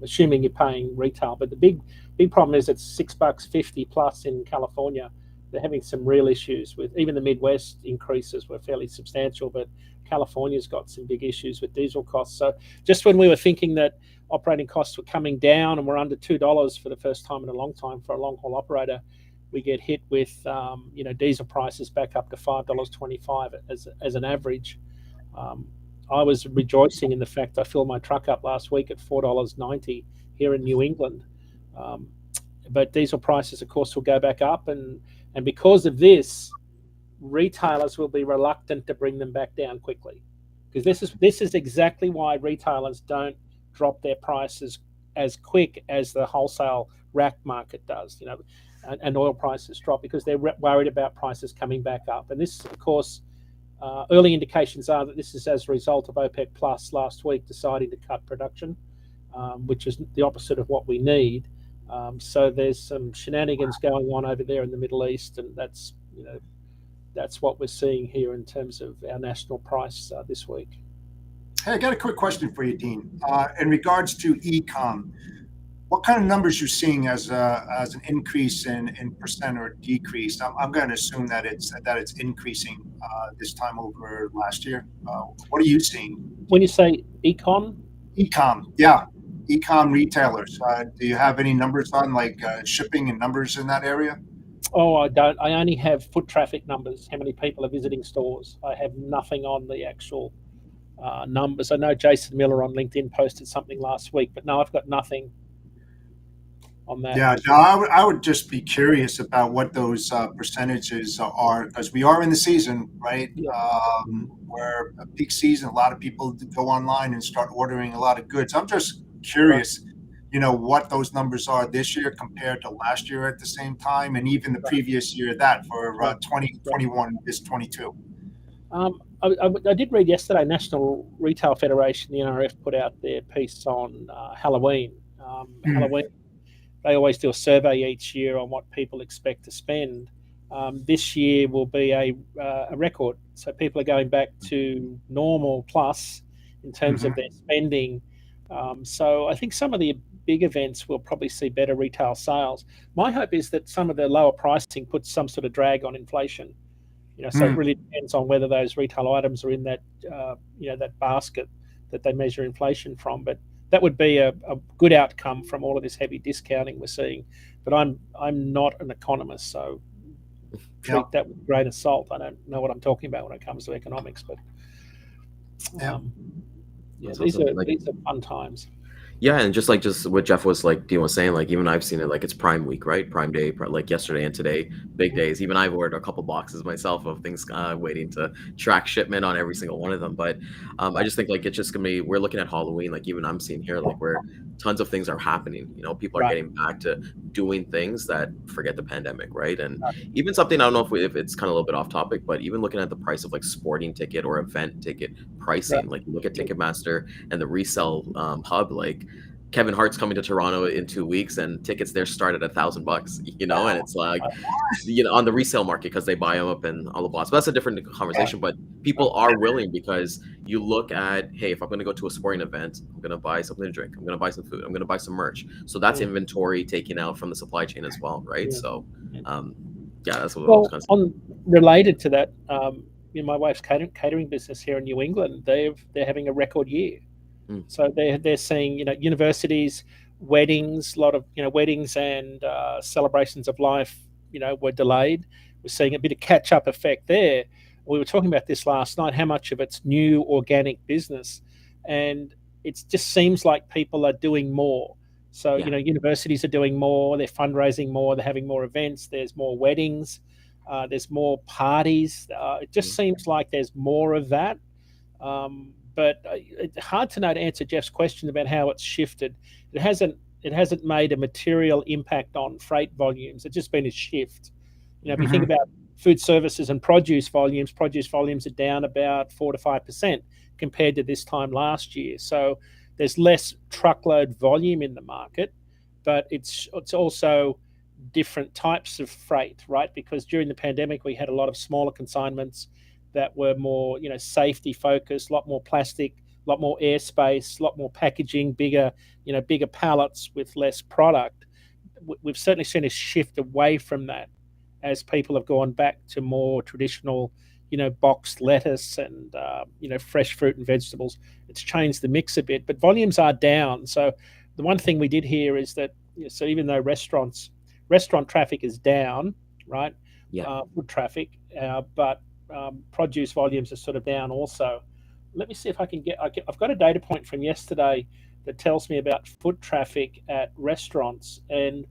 assuming you're paying retail. But the big problem is it's $6.50 plus in California. They're having some real issues with, even the Midwest increases were fairly substantial, but California's got some big issues with diesel costs. So just when we were thinking that operating costs were coming down and we're under $2 for the first time in a long time for a long-haul operator, we get hit with diesel prices back up to $5.25 as an average. I was rejoicing in the fact I filled my truck up last week at $4.90 here in New England. But diesel prices, of course, will go back up, and because of this, retailers will be reluctant to bring them back down quickly, because this is exactly why retailers don't drop their prices as quick as the wholesale rack market does. And oil prices drop because they're worried about prices coming back up. And this, of course, early indications are that this is as a result of OPEC Plus last week deciding to cut production, which is the opposite of what we need. So there's some shenanigans going on over there in the Middle East, and that's what we're seeing here in terms of our national price this week. Hey, I got a quick question for you, Dean. In regards to e-com, what kind of numbers you're seeing as an increase in percent or decrease? I'm going to assume that it's increasing this time over last year. What are you seeing? When you say e-com? E-com, yeah. E-com retailers. Do you have any numbers on shipping and numbers in that area? Oh, I don't. I only have foot traffic numbers. How many people are visiting stores? I have nothing on the actual numbers. I know Jason Miller on LinkedIn posted something last week, but no, I've got nothing on that. Yeah, no, I would just be curious about what those percentages are, because we are in the season, right? Yeah. Where a peak season, a lot of people go online and start ordering a lot of goods. I'm just curious, what those numbers are this year compared to last year at the same time, and even the previous year for 2021 is 22. I did read yesterday, National Retail Federation, the NRF, put out their piece on Halloween. Halloween, they always do a survey each year on what people expect to spend. This year will be a record. So people are going back to normal plus in terms of their spending. So I think some of the big events will probably see better retail sales. My hope is that some of the lower pricing puts some sort of drag on inflation. So it really depends on whether those retail items are in that, that basket that they measure inflation from. But that would be a good outcome from all of this heavy discounting we're seeing. But I'm not an economist, so treat that with a grain of salt. I don't know what I'm talking about when it comes to economics, but That's these awesome. are fun times. Yeah, and just what Jeff was Dean was saying, even I've seen it, it's Prime Week, right? Prime Day, like yesterday and today, big days. Even I've ordered a couple boxes myself of things, waiting to track shipment on every single one of them. But I just think it's just gonna be, we're looking at Halloween, even I'm seeing here, where tons of things are happening. People are getting back to doing things that forget the pandemic, right? And even something, I don't know if it's kind of a little bit off topic, but even looking at the price of sporting ticket or event ticket pricing, you look at Ticketmaster and the resale hub, Kevin Hart's coming to Toronto in 2 weeks, and tickets there start at $1,000, and it's on the resale market because they buy them up and all the bots. But that's a different conversation. But people are willing, because you look at, hey, if I'm going to go to a sporting event, I'm going to buy something to drink, I'm going to buy some food, I'm going to buy some merch. So that's inventory taken out from the supply chain as well, right? So, that's what I was going to say. Related to that, my wife's catering business here in New England, they're having a record year. So they're seeing, universities, weddings, a lot of, weddings and celebrations of life, were delayed. We're seeing a bit of catch-up effect there. We were talking about this last night, how much of it's new organic business. And it just seems like people are doing more. So, universities are doing more, they're fundraising more, they're having more events, there's more weddings, there's more parties. It just seems like there's more of that. But it's hard to know, to answer Jeff's question about how it's shifted. It hasn't made a material impact on freight volumes. It's just been a shift. If you think about food services and produce volumes are down about 4 to 5% compared to this time last year. So there's less truckload volume in the market, but it's also different types of freight, right? Because during the pandemic, we had a lot of smaller consignments that were more, safety focused, a lot more plastic, a lot more airspace, a lot more packaging, bigger pallets with less product. We've certainly seen a shift away from that as people have gone back to more traditional, boxed lettuce and, fresh fruit and vegetables. It's changed the mix a bit, but volumes are down. So the one thing we did hear is that, so even though restaurant traffic is down, right? Food traffic, but produce volumes are sort of down also. Let me see if I've got a data point from yesterday that tells me about foot traffic at restaurants, and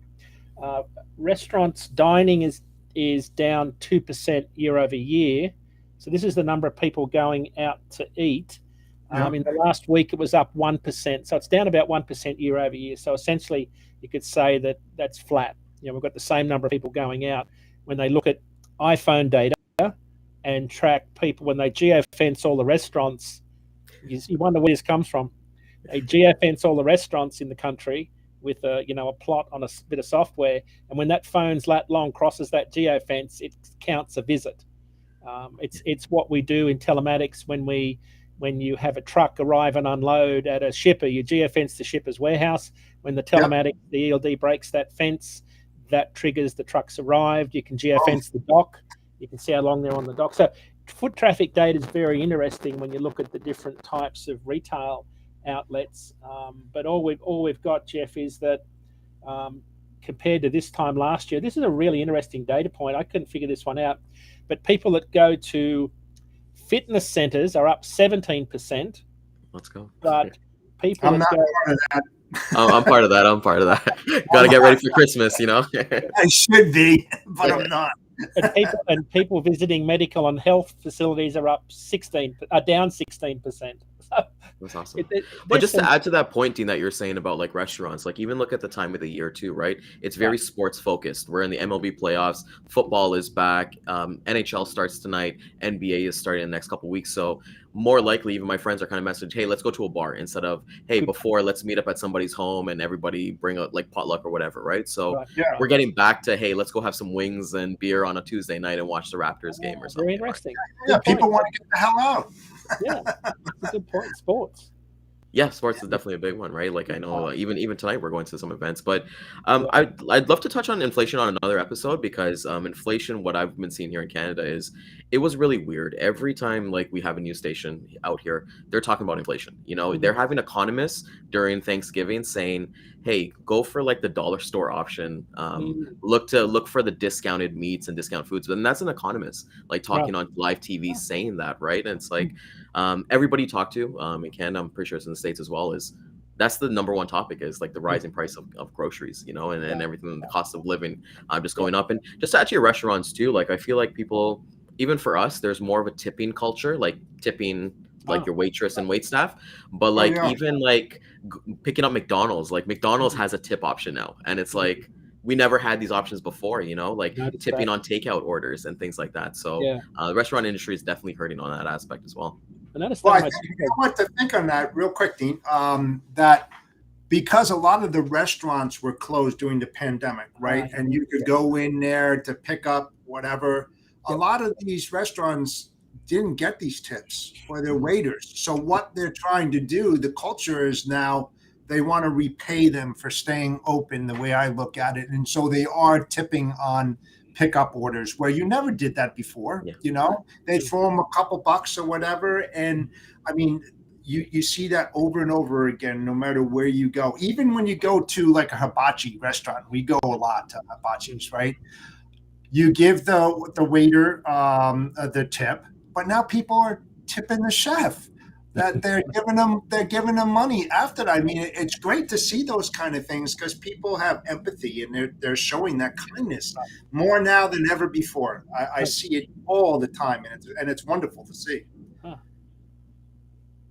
restaurants dining is down 2% year over year. So this is the number of people going out to eat. In the last week, it was up 1%. So it's down about 1% year over year. So essentially, you could say that that's flat. We've got the same number of people going out. When they look at iPhone data and track people, when they geofence all the restaurants, you wonder where this comes from. They geofence all the restaurants in the country with a plot on a bit of software, and when that phone's lat long crosses that geofence, it counts a visit. It's what we do in telematics when you have a truck arrive and unload at a shipper, you geofence the shipper's warehouse. When the telematics, the ELD breaks that fence, that triggers the truck's arrived. You can geofence the dock. You can see how long they're on the dock. So foot traffic data is very interesting when you look at the different types of retail outlets. But all we've got, Jeff, is that compared to this time last year, this is a really interesting data point. I couldn't figure this one out. But people that go to fitness centers are up 17%. Let's go. But people I'm not part of that. I'm part of that. Got to get ready for Christmas, I should be, but I'm not. And people visiting medical and health facilities are down 16%. That's awesome. But just to add to that point, Dean, that you're saying about restaurants, even look at the time of the year too, right? It's very sports focused. We're in the MLB playoffs. Football is back. NHL starts tonight. NBA is starting in the next couple of weeks. So more likely, even my friends are kind of messaging, hey, let's go to a bar, instead of, hey, before, let's meet up at somebody's home and everybody bring a potluck or whatever, right? So we're getting back to, hey, let's go have some wings and beer on a Tuesday night and watch the Raptors game or something. Very interesting. Yeah, people want to get the hell out. Yeah, that's a good point. Sports. Yeah, sports is definitely a big one, right? Like I know even tonight we're going to some events, but Yeah. I'd love to touch on inflation on another episode because inflation, what I've been seeing here in Canada is it was really weird. Every time like we have a news station out here, they're talking about inflation. You know, they're having economists during Thanksgiving saying, "Hey, go for like the dollar store option. Look for the discounted meats and discount foods." And that's an economist like Right. talking on live TV saying that, right? And it's like everybody you talk to in Canada, I'm pretty sure it's in the States as well, is that's the number one topic is like the rising price of groceries, you know, and everything, the cost of living just going up. And just to add to your restaurants too, like I feel like people, even for us, there's more of a tipping culture, like tipping like your waitress and wait staff. But like even like picking up McDonald's, like McDonald's has a tip option now. And it's like we never had these options before, you know, like tipping on takeout orders and things like that. So the restaurant industry is definitely hurting on that aspect as well. Well, I think I want to think on that real quick, Dean, that because a lot of the restaurants were closed during the pandemic, right? And you could go in there to pick up whatever. A lot of these restaurants didn't get these tips for their waiters. So what they're trying to do, the culture is now they want to repay them for staying open the way I look at it. And so they are tipping on pickup orders where you never did that before. You know, they'd throw them a couple bucks or whatever. And I mean, you see that over and over again, no matter where you go. Even when you go to like a hibachi restaurant, we go a lot to hibachis, right? You give the waiter the tip, but now people are tipping the chef. That they're giving them money after that. I mean, it's great to see those kind of things because people have empathy and they're showing that kindness more now than ever before. I see it all the time, and it's wonderful to see. Huh.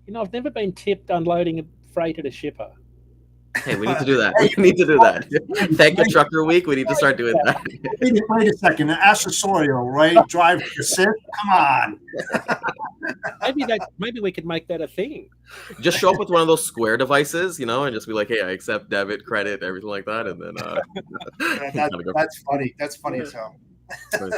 You know, I've never been tipped unloading a freight at a shipper. Hey, we need to do that. We need to do that. Thank you, Trucker Week. We need to start doing that. Wait a second. Accessorial, right? Drive assist. Come on. Maybe we could make that a thing. Just show up with one of those square devices, you know, and just be like, "Hey, I accept debit, credit, everything like that," and then that's funny. That's funny as hell. So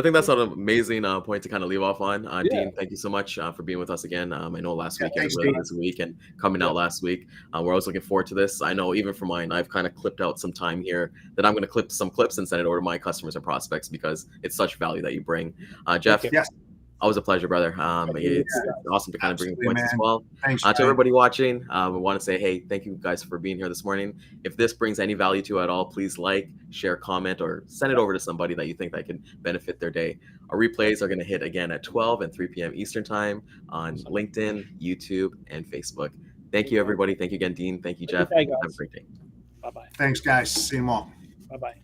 I think that's an amazing point to kind of leave off on. Dean, thank you so much for being with us again. I know last week was really this week and coming out last week. We're always looking forward to this. I know even for mine, I've kind of clipped out some time here that I'm going to clip some clips and send it over to my customers and prospects because it's such value that you bring. Jeff, always a pleasure, brother. It's awesome to kind of bring points as well. Thanks, to everybody watching, we want to say, hey, thank you guys for being here this morning. If this brings any value to you at all, please like, share, comment, or send it over to somebody that you think that can benefit their day. Our replays are going to hit again at 12 and 3 p.m. Eastern time on LinkedIn, YouTube, and Facebook. Thank you, everybody. Thank you again, Dean. Thank you, Jeff. Have a great day. Bye-bye. Thanks, guys. See you all. Bye-bye.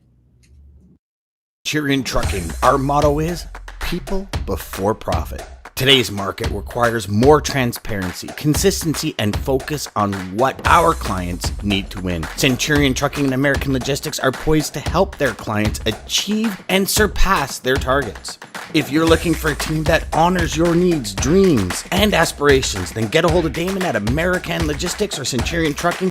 Centurion Trucking, our motto is people before profit. Today's market requires more transparency, consistency, and focus on what our clients need to win. Centurion Trucking and American Logistics are poised to help their clients achieve and surpass their targets. If you're looking for a team that honors your needs, dreams, and aspirations, then get a hold of Daman at American Logistics or Centurion Trucking